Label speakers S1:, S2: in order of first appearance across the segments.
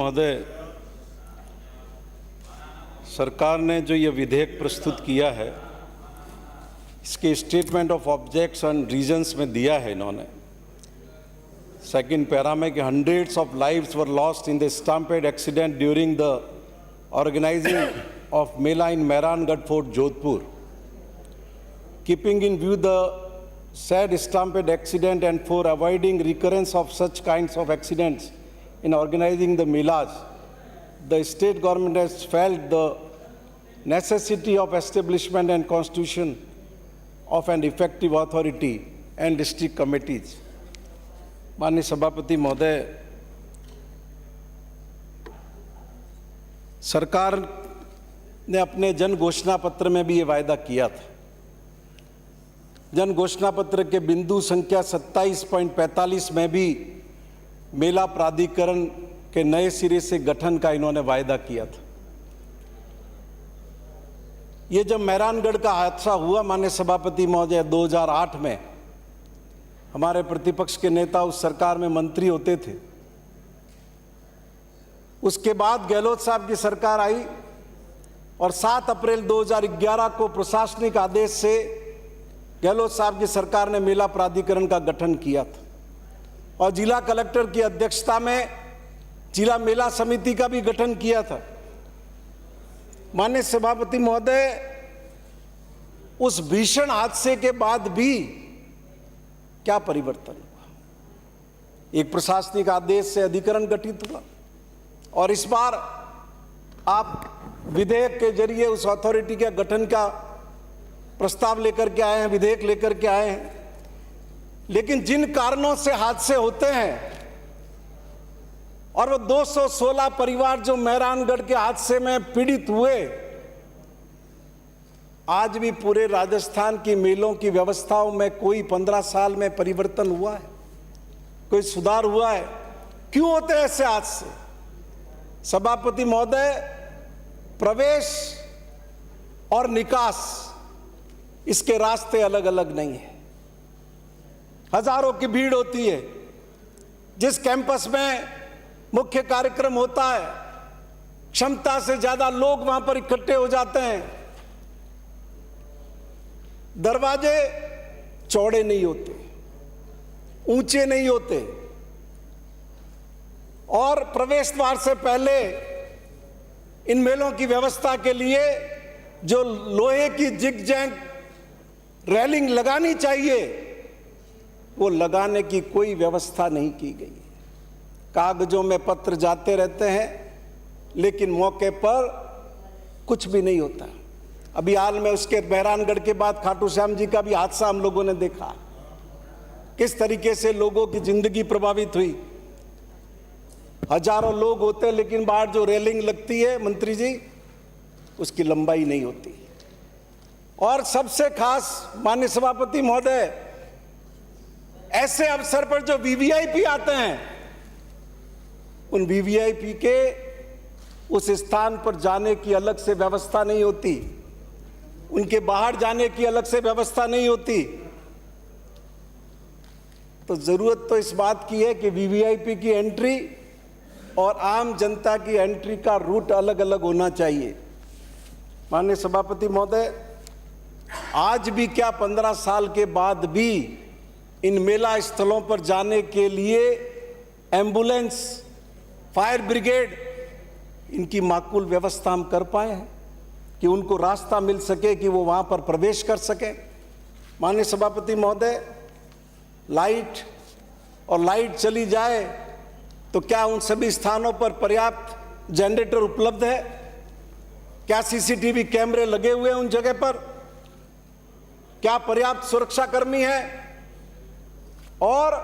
S1: महोदय, सरकार ने जो ये विधेयक प्रस्तुत किया है, इसके statement of objects and reasons में दिया है इन्होंने सेकंड पैरा में कि hundreds of lives were lost in the stampede accident during the organising of mela in Mehrangarh fort Jodhpur. Keeping in view the said stampede accident and for avoiding recurrence of such kinds of accidents in organizing the melas, the state government has felt the necessity of establishment and constitution of an effective authority and district committees. माननीय सभापति महोदय, सरकार ने अपने जन घोषणा पत्र में भी ये वायदा किया था. जन घोषणा पत्र के बिंदु संख्या 27.45 में भी मेला प्राधिकरण के नए सिरे से गठन का इन्होंने वायदा किया था. ये जब मेहरानगढ़ का हादसा हुआ माननीय सभापति महोदय 2008 में, हमारे प्रतिपक्ष के नेता उस सरकार में मंत्री होते थे. उसके बाद गहलोत साहब की सरकार आई और 7 अप्रैल 2011 को प्रशासनिक आदेश से गहलोत साहब की सरकार ने मेला प्राधिकरण का गठन किया था और जिला कलेक्टर की अध्यक्षता में जिला मेला समिति का भी गठन किया था. माननीय सभापति महोदय, उस भीषण हादसे के बाद भी क्या परिवर्तन हुआ? एक प्रशासनिक आदेश से अधिकरण गठित हुआ और इस बार आप विधेयक के जरिए उस अथॉरिटी के गठन का प्रस्ताव लेकर के आए हैं, विधेयक लेकर के आए हैं. लेकिन जिन कारणों से हादसे होते हैं और वो 216 परिवार जो मेहरानगढ़ के हादसे में पीड़ित हुए, आज भी पूरे राजस्थान की मेलों की व्यवस्थाओं में कोई 15 साल में परिवर्तन हुआ है? कोई सुधार हुआ है? क्यों होते हैं ऐसे हादसे? सभापति महोदय, प्रवेश और निकास इसके रास्ते अलग अलग नहीं है. हजारों की भीड़ होती है. जिस कैंपस में मुख्य कार्यक्रम होता है, क्षमता से ज्यादा लोग वहां पर इकट्ठे हो जाते हैं. दरवाजे चौड़े नहीं होते, ऊंचे नहीं होते और प्रवेश द्वार से पहले इन मेलों की व्यवस्था के लिए जो लोहे की जिग जैग रेलिंग लगानी चाहिए, वो लगाने की कोई व्यवस्था नहीं की गई है. कागजों में पत्र जाते रहते हैं लेकिन मौके पर कुछ भी नहीं होता. अभी हाल में उसके मेहरानगढ़ के बाद खाटू श्याम जी का भी हादसा हम लोगों ने देखा, किस तरीके से लोगों की जिंदगी प्रभावित हुई. हजारों लोग होते हैं लेकिन बाहर जो रेलिंग लगती है मंत्री जी, उसकी लंबाई नहीं होती. और सबसे खास माननीय सभापति महोदय, ऐसे अवसर पर जो वीवीआईपी आते हैं, उन वीवीआईपी के उस स्थान पर जाने की अलग से व्यवस्था नहीं होती, उनके बाहर जाने की अलग से व्यवस्था नहीं होती. तो जरूरत तो इस बात की है कि वीवीआईपी की एंट्री और आम जनता की एंट्री का रूट अलग अलग होना चाहिए. माननीय सभापति महोदय, आज भी क्या 15 साल के बाद भी इन मेला स्थलों पर जाने के लिए एम्बुलेंस, फायर ब्रिगेड, इनकी माकूल व्यवस्था हम कर पाए हैं कि उनको रास्ता मिल सके कि वो वहां पर प्रवेश कर सके? माननीय सभापति महोदय, लाइट और लाइट चली जाए तो क्या उन सभी स्थानों पर पर्याप्त जनरेटर उपलब्ध है? क्या सीसीटीवी कैमरे लगे हुए हैं उन जगह पर? क्या पर्याप्त सुरक्षाकर्मी है? और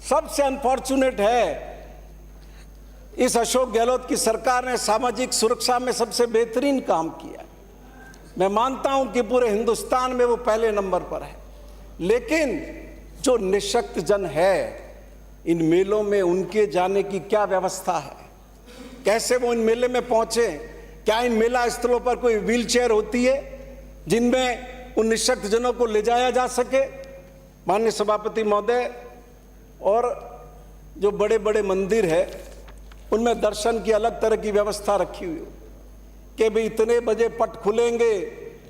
S1: सबसे अनफॉर्चुनेट है, इस अशोक गहलोत की सरकार ने सामाजिक सुरक्षा में सबसे बेहतरीन काम किया. मैं मानता हूं कि पूरे हिंदुस्तान में वो पहले नंबर पर है, लेकिन जो निःशक्त जन है इन मेलों में, उनके जाने की क्या व्यवस्था है? कैसे वो इन मेले में पहुंचे? क्या इन मेला स्थलों पर कोई व्हीलचेयर होती है जिनमें उन निःशक्त जनों को ले जाया जा सके? माननीय सभापति महोदय, और जो बड़े बड़े मंदिर है उनमें दर्शन की अलग तरह की व्यवस्था रखी हुई हो कि भाई इतने बजे पट खुलेंगे,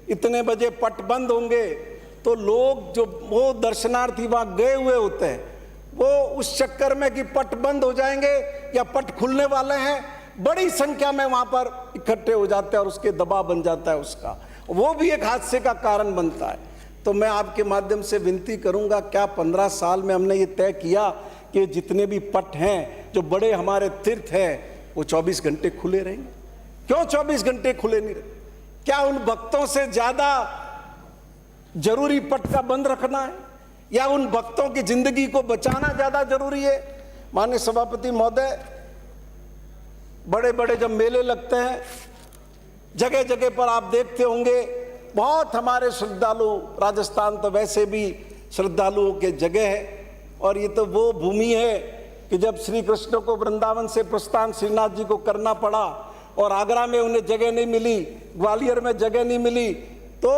S1: इतने बजे पट बंद होंगे, तो लोग जो वो दर्शनार्थी वहां गए हुए होते हैं वो उस चक्कर में कि पट बंद हो जाएंगे या पट खुलने वाले हैं, बड़ी संख्या में वहां पर इकट्ठे हो जाते हैं और उसके दबाव बन जाता है उसका, वो भी एक हादसे का कारण बनता है। तो मैं आपके माध्यम से विनती करूंगा, क्या 15 साल में हमने ये तय किया कि जितने भी पट हैं जो बड़े हमारे तीर्थ हैं वो 24 घंटे खुले रहेंगे? क्यों 24 घंटे खुले नहीं रहे? क्या उन भक्तों से ज्यादा जरूरी पट का बंद रखना है या उन भक्तों की जिंदगी को बचाना ज्यादा जरूरी है? माननीय सभापति महोदय, बड़े बड़े जब मेले लगते हैं जगह जगह पर आप देखते होंगे बहुत हमारे श्रद्धालु, राजस्थान तो वैसे भी श्रद्धालुओं के जगह है और ये तो वो भूमि है कि जब श्री कृष्ण को वृंदावन से प्रस्थान श्रीनाथ जी को करना पड़ा और आगरा में उन्हें जगह नहीं मिली, ग्वालियर में जगह नहीं मिली, तो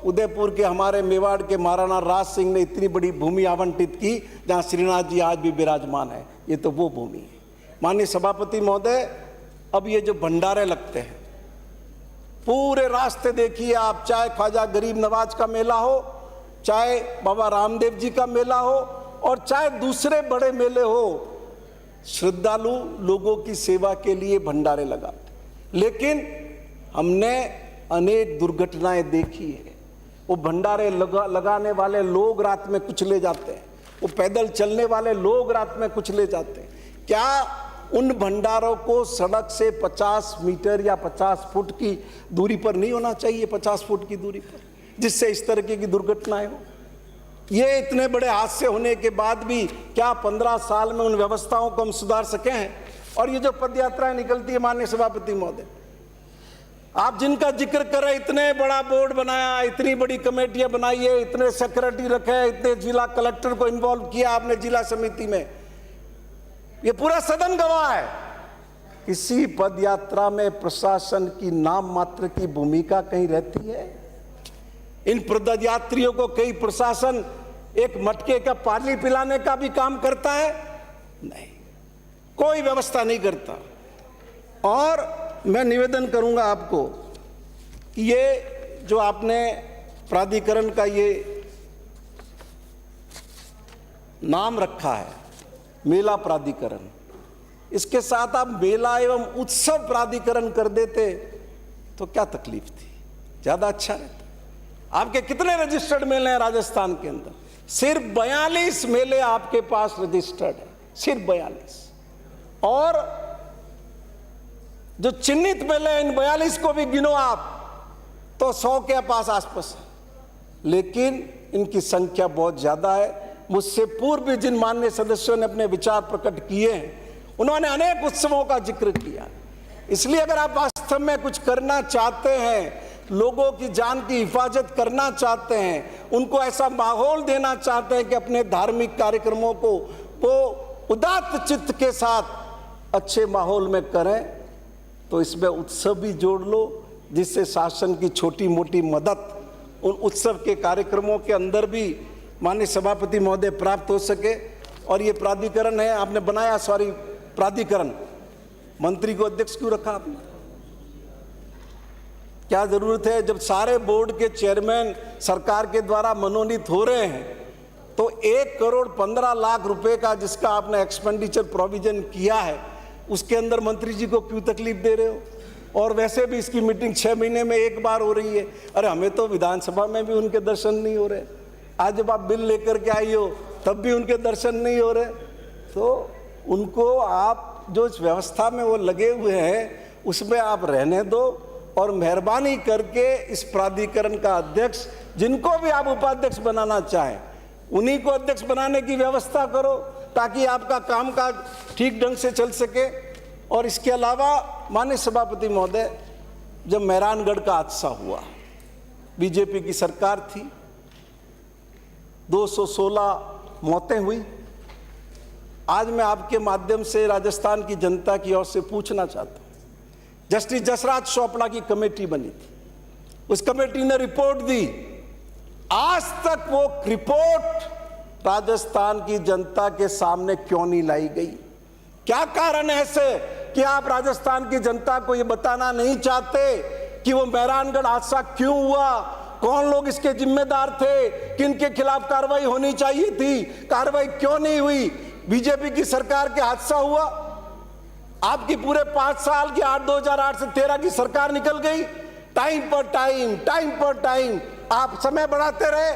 S1: उदयपुर के हमारे मेवाड़ के महाराणा राज सिंह ने इतनी बड़ी भूमि आवंटित की जहां श्रीनाथ जी आज भी विराजमान है। ये तो वो भूमि है। माननीय सभापति महोदय, अब ये जो भंडारे लगते हैं पूरे रास्ते देखिए आप, चाहे ख्वाजा गरीब नवाज का मेला हो, चाहे बाबा रामदेव जी का मेला हो और चाहे दूसरे बड़े मेले हो, श्रद्धालु लोगों की सेवा के लिए भंडारे लगाते। लेकिन हमने अनेक दुर्घटनाएं देखी है। वो भंडारे लगाने वाले लोग रात में कुचले जाते हैं, वो पैदल चलने वाले लोग रात में कुचले जाते हैं। क्या उन भंडारों को सड़क से 50 मीटर या 50 फुट की दूरी पर नहीं होना चाहिए? 50 फुट की दूरी पर, जिससे इस तरह की दुर्घटनाएं हो। ये इतने बड़े हादसे होने के बाद भी क्या 15 साल में उन व्यवस्थाओं को हम सुधार सके हैं? और ये जो पद यात्राएं निकलती है माननीय सभापति महोदय, आप जिनका जिक्र करें, इतने बड़ा बोर्ड बनाया, इतनी बड़ी कमेटियां बनाई है, इतने सेक्रेटरी रखे, इतने जिला कलेक्टर को इन्वॉल्व किया आपने जिला समिति में, ये पूरा सदन गवाह है। किसी पद यात्रा में प्रशासन की नाम मात्र की भूमिका कहीं रहती है? इन पद यात्रियों को कई प्रशासन एक मटके का पानी पिलाने का भी काम करता है? नहीं, कोई व्यवस्था नहीं करता। और मैं निवेदन करूंगा आपको कि ये जो आपने प्राधिकरण का ये नाम रखा है, मेला प्राधिकरण, इसके साथ आप मेला एवं उत्सव प्राधिकरण कर देते तो क्या तकलीफ थी? ज्यादा अच्छा रहता। आपके कितने रजिस्टर्ड मेले हैं राजस्थान के अंदर? सिर्फ 42 मेले आपके पास रजिस्टर्ड है, सिर्फ 42। और जो चिन्हित मेले हैं, इन 42 को भी गिनो आप तो 100 के पास आसपास है, लेकिन इनकी संख्या बहुत ज्यादा है। मुझसे पूर्व भी जिन माननीय सदस्यों ने अपने विचार प्रकट किए हैं, उन्होंने अनेक उत्सवों का जिक्र किया। इसलिए अगर आप वास्तव में कुछ करना चाहते हैं, लोगों की जान की हिफाजत करना चाहते हैं, उनको ऐसा माहौल देना चाहते हैं कि अपने धार्मिक कार्यक्रमों को वो उदात्त चित्त के साथ अच्छे माहौल में करें, तो इसमें उत्सव भी जोड़ लो, जिससे शासन की छोटी मोटी मदद उन उत्सव के कार्यक्रमों के अंदर भी माननीय सभापति महोदय प्राप्त हो सके। और ये प्राधिकरण है आपने बनाया, सॉरी प्राधिकरण, मंत्री को अध्यक्ष क्यों रखा आपने? क्या जरूरत है? जब सारे बोर्ड के चेयरमैन सरकार के द्वारा मनोनीत हो रहे हैं तो 1,15,00,000 रुपए का जिसका आपने एक्सपेंडिचर प्रोविजन किया है, उसके अंदर मंत्री जी को क्यों तकलीफ दे रहे हो? और वैसे भी इसकी मीटिंग 6 महीने में एक बार हो रही है। अरे हमें तो विधानसभा में भी उनके दर्शन नहीं हो रहे, आज जब आप बिल लेकर के आई हो तब भी उनके दर्शन नहीं हो रहे। तो उनको आप जो इस व्यवस्था में वो लगे हुए हैं उसमें आप रहने दो और मेहरबानी करके इस प्राधिकरण का अध्यक्ष, जिनको भी आप उपाध्यक्ष बनाना चाहें, उन्हीं को अध्यक्ष बनाने की व्यवस्था करो ताकि आपका कामकाज ठीक ढंग से चल सके। और इसके अलावा माननीय सभापति महोदय, जब मेहरानगढ़ का हादसा हुआ, बीजेपी की सरकार थी, 216 मौतें हुई। आज मैं आपके माध्यम से राजस्थान की जनता की ओर से पूछना चाहता हूं, जस्टिस जसराज चोपड़ा की कमेटी बनी थी, उस कमेटी ने रिपोर्ट दी, आज तक वो रिपोर्ट राजस्थान की जनता के सामने क्यों नहीं लाई गई? क्या कारण है ऐसे कि आप राजस्थान की जनता को ये बताना नहीं चाहते कि वो मेहरानगढ़ हादसा क्यों हुआ, कौन लोग इसके जिम्मेदार थे, किनके खिलाफ कार्रवाई होनी चाहिए थी, कार्रवाई क्यों नहीं हुई, बीजेपी की सरकार के हादसा हुआ। आपकी पूरे 5 साल की 2008 से 13 की सरकार निकल गई, टाइम पर टाइम आप समय बढ़ाते रहे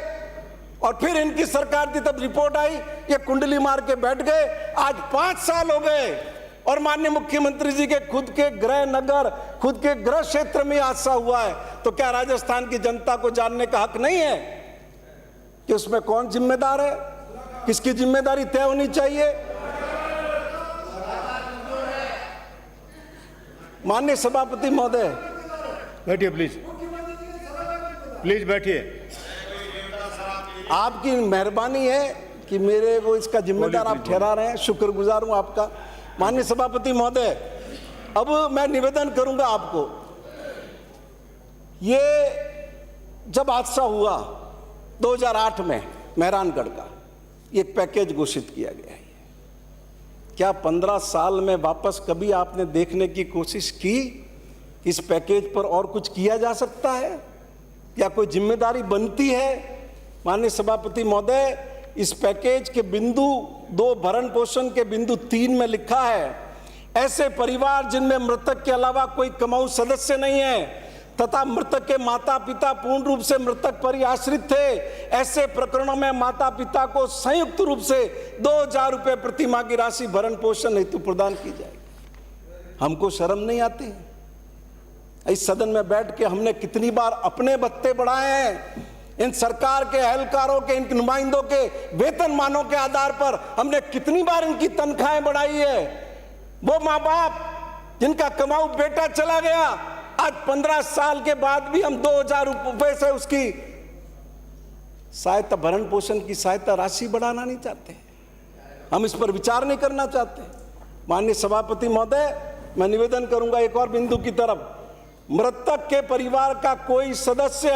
S1: और फिर इनकी सरकार थी तब रिपोर्ट आई, ये कुंडली मार के बैठ गए। आज 5 साल हो गए और माननीय मुख्यमंत्री जी के खुद के गृह नगर, खुद के गृह क्षेत्र में हादसा हुआ है। तो क्या राजस्थान की जनता को जानने का हक नहीं है कि उसमें कौन जिम्मेदार है, किसकी जिम्मेदारी तय होनी चाहिए। माननीय सभापति महोदय,
S2: बैठिए प्लीज बैठिए।
S1: आपकी मेहरबानी है कि मेरे को इसका जिम्मेदार आप ठहरा रहे हैं, शुक्रगुजार हूं आपका। माननीय सभापति महोदय, अब मैं निवेदन करूंगा आपको, ये जब हादसा हुआ 2008 में मेहरानगढ़ का, एक पैकेज घोषित किया गया है। क्या 15 साल में वापस कभी आपने देखने की कोशिश की इस पैकेज पर और कुछ किया जा सकता है या कोई जिम्मेदारी बनती है? माननीय सभापति महोदय, इस पैकेज के बिंदु 2 भरण पोषण के बिंदु 3 में लिखा है, ऐसे परिवार जिनमें मृतक के अलावा कोई कमाऊ सदस्य नहीं है तथा मृतक के माता पिता पूर्ण रूप से मृतक पर ही आश्रित थे, ऐसे प्रकरणों में माता पिता को संयुक्त रूप से 2000 रुपये प्रति माह की राशि भरण पोषण हेतु प्रदान की जाएगी। हमको शर्म नहीं आती? इस सदन में बैठ के हमने कितनी बार अपने भत्ते बढ़ाए हैं, इन सरकार के एहलकारों के, इन नुमाइंदों के वेतनमानों के आधार पर हमने कितनी बार इनकी तनख्वाहें बढ़ाई है। वो माँ बाप जिनका कमाऊ बेटा चला गया, आज 15 साल के बाद भी हम 2000 रुपए से उसकी सहायता, भरण पोषण की सहायता राशि बढ़ाना नहीं चाहते, हम इस पर विचार नहीं करना चाहते। माननीय सभापति महोदय, मैं निवेदन करूंगा एक और बिंदु की तरफ, मृतक के परिवार का कोई सदस्य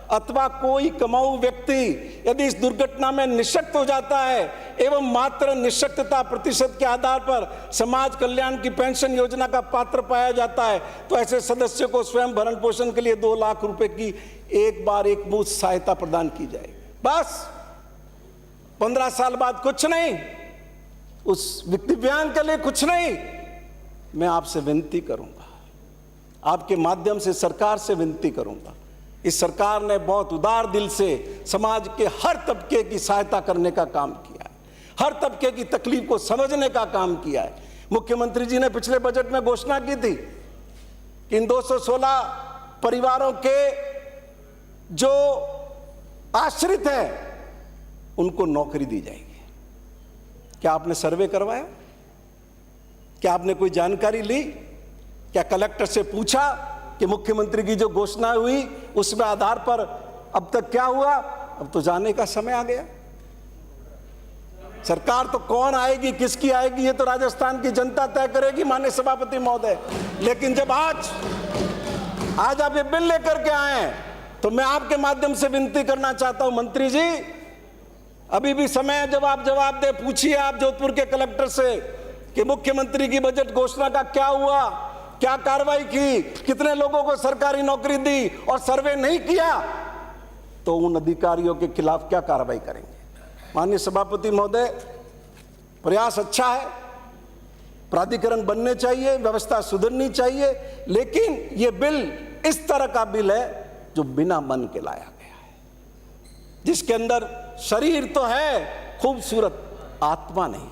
S1: अथवा कोई कमाऊ व्यक्ति यदि इस दुर्घटना में निशक्त हो जाता है एवं मात्र निशक्तता प्रतिशत के आधार पर समाज कल्याण की पेंशन योजना का पात्र पाया जाता है, तो ऐसे सदस्य को स्वयं भरण पोषण के लिए 2 लाख रुपए की एक बार एक मुश्त सहायता प्रदान की जाएगी। बस 15 साल बाद कुछ नहीं, उस दिव्यांग के लिए कुछ नहीं। मैं आपसे विनती करूंगा, आपके माध्यम से सरकार से विनती करूंगा, इस सरकार ने बहुत उदार दिल से समाज के हर तबके की सहायता करने का काम किया है, हर तबके की तकलीफ को समझने का काम किया है। मुख्यमंत्री जी ने पिछले बजट में घोषणा की थी कि इन 216 परिवारों के जो आश्रित हैं उनको नौकरी दी जाएगी। क्या आपने सर्वे करवाया? क्या आपने कोई जानकारी ली? क्या कलेक्टर से पूछा कि मुख्यमंत्री की जो घोषणा हुई उसमें आधार पर अब तक क्या हुआ? अब तो जाने का समय आ गया। सरकार तो कौन आएगी, किसकी आएगी, ये तो राजस्थान की जनता तय करेगी माननीय सभापति महोदय। लेकिन जब आज आप ये बिल लेकर के आए हैं, तो मैं आपके माध्यम से विनती करना चाहता हूं, मंत्री जी, अभी भी समय है, जब आप जवाब दे, पूछिए आप जोधपुर के कलेक्टर से कि मुख्यमंत्री की बजट घोषणा का क्या हुआ, क्या कार्रवाई की, कितने लोगों को सरकारी नौकरी दी, और सर्वे नहीं किया तो उन अधिकारियों के खिलाफ क्या कार्रवाई करेंगे। माननीय सभापति महोदय, प्रयास अच्छा है, प्राधिकरण बनने चाहिए, व्यवस्था सुधरनी चाहिए, लेकिन यह बिल इस तरह का बिल है जो बिना मन के लाया गया है, जिसके अंदर शरीर तो है खूबसूरत, आत्मा नहीं है।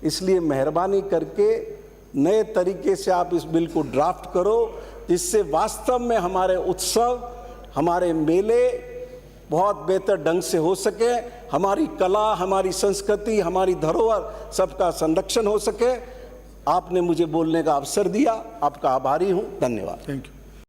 S1: इसलिए मेहरबानी करके नए तरीके से आप इस बिल को ड्राफ्ट करो, जिससे वास्तव में हमारे उत्सव, हमारे मेले बहुत बेहतर ढंग से हो सके, हमारी कला, हमारी संस्कृति, हमारी धरोहर सबका संरक्षण हो सके। आपने मुझे बोलने का अवसर दिया, आपका आभारी हूं। धन्यवाद।
S2: Thank you.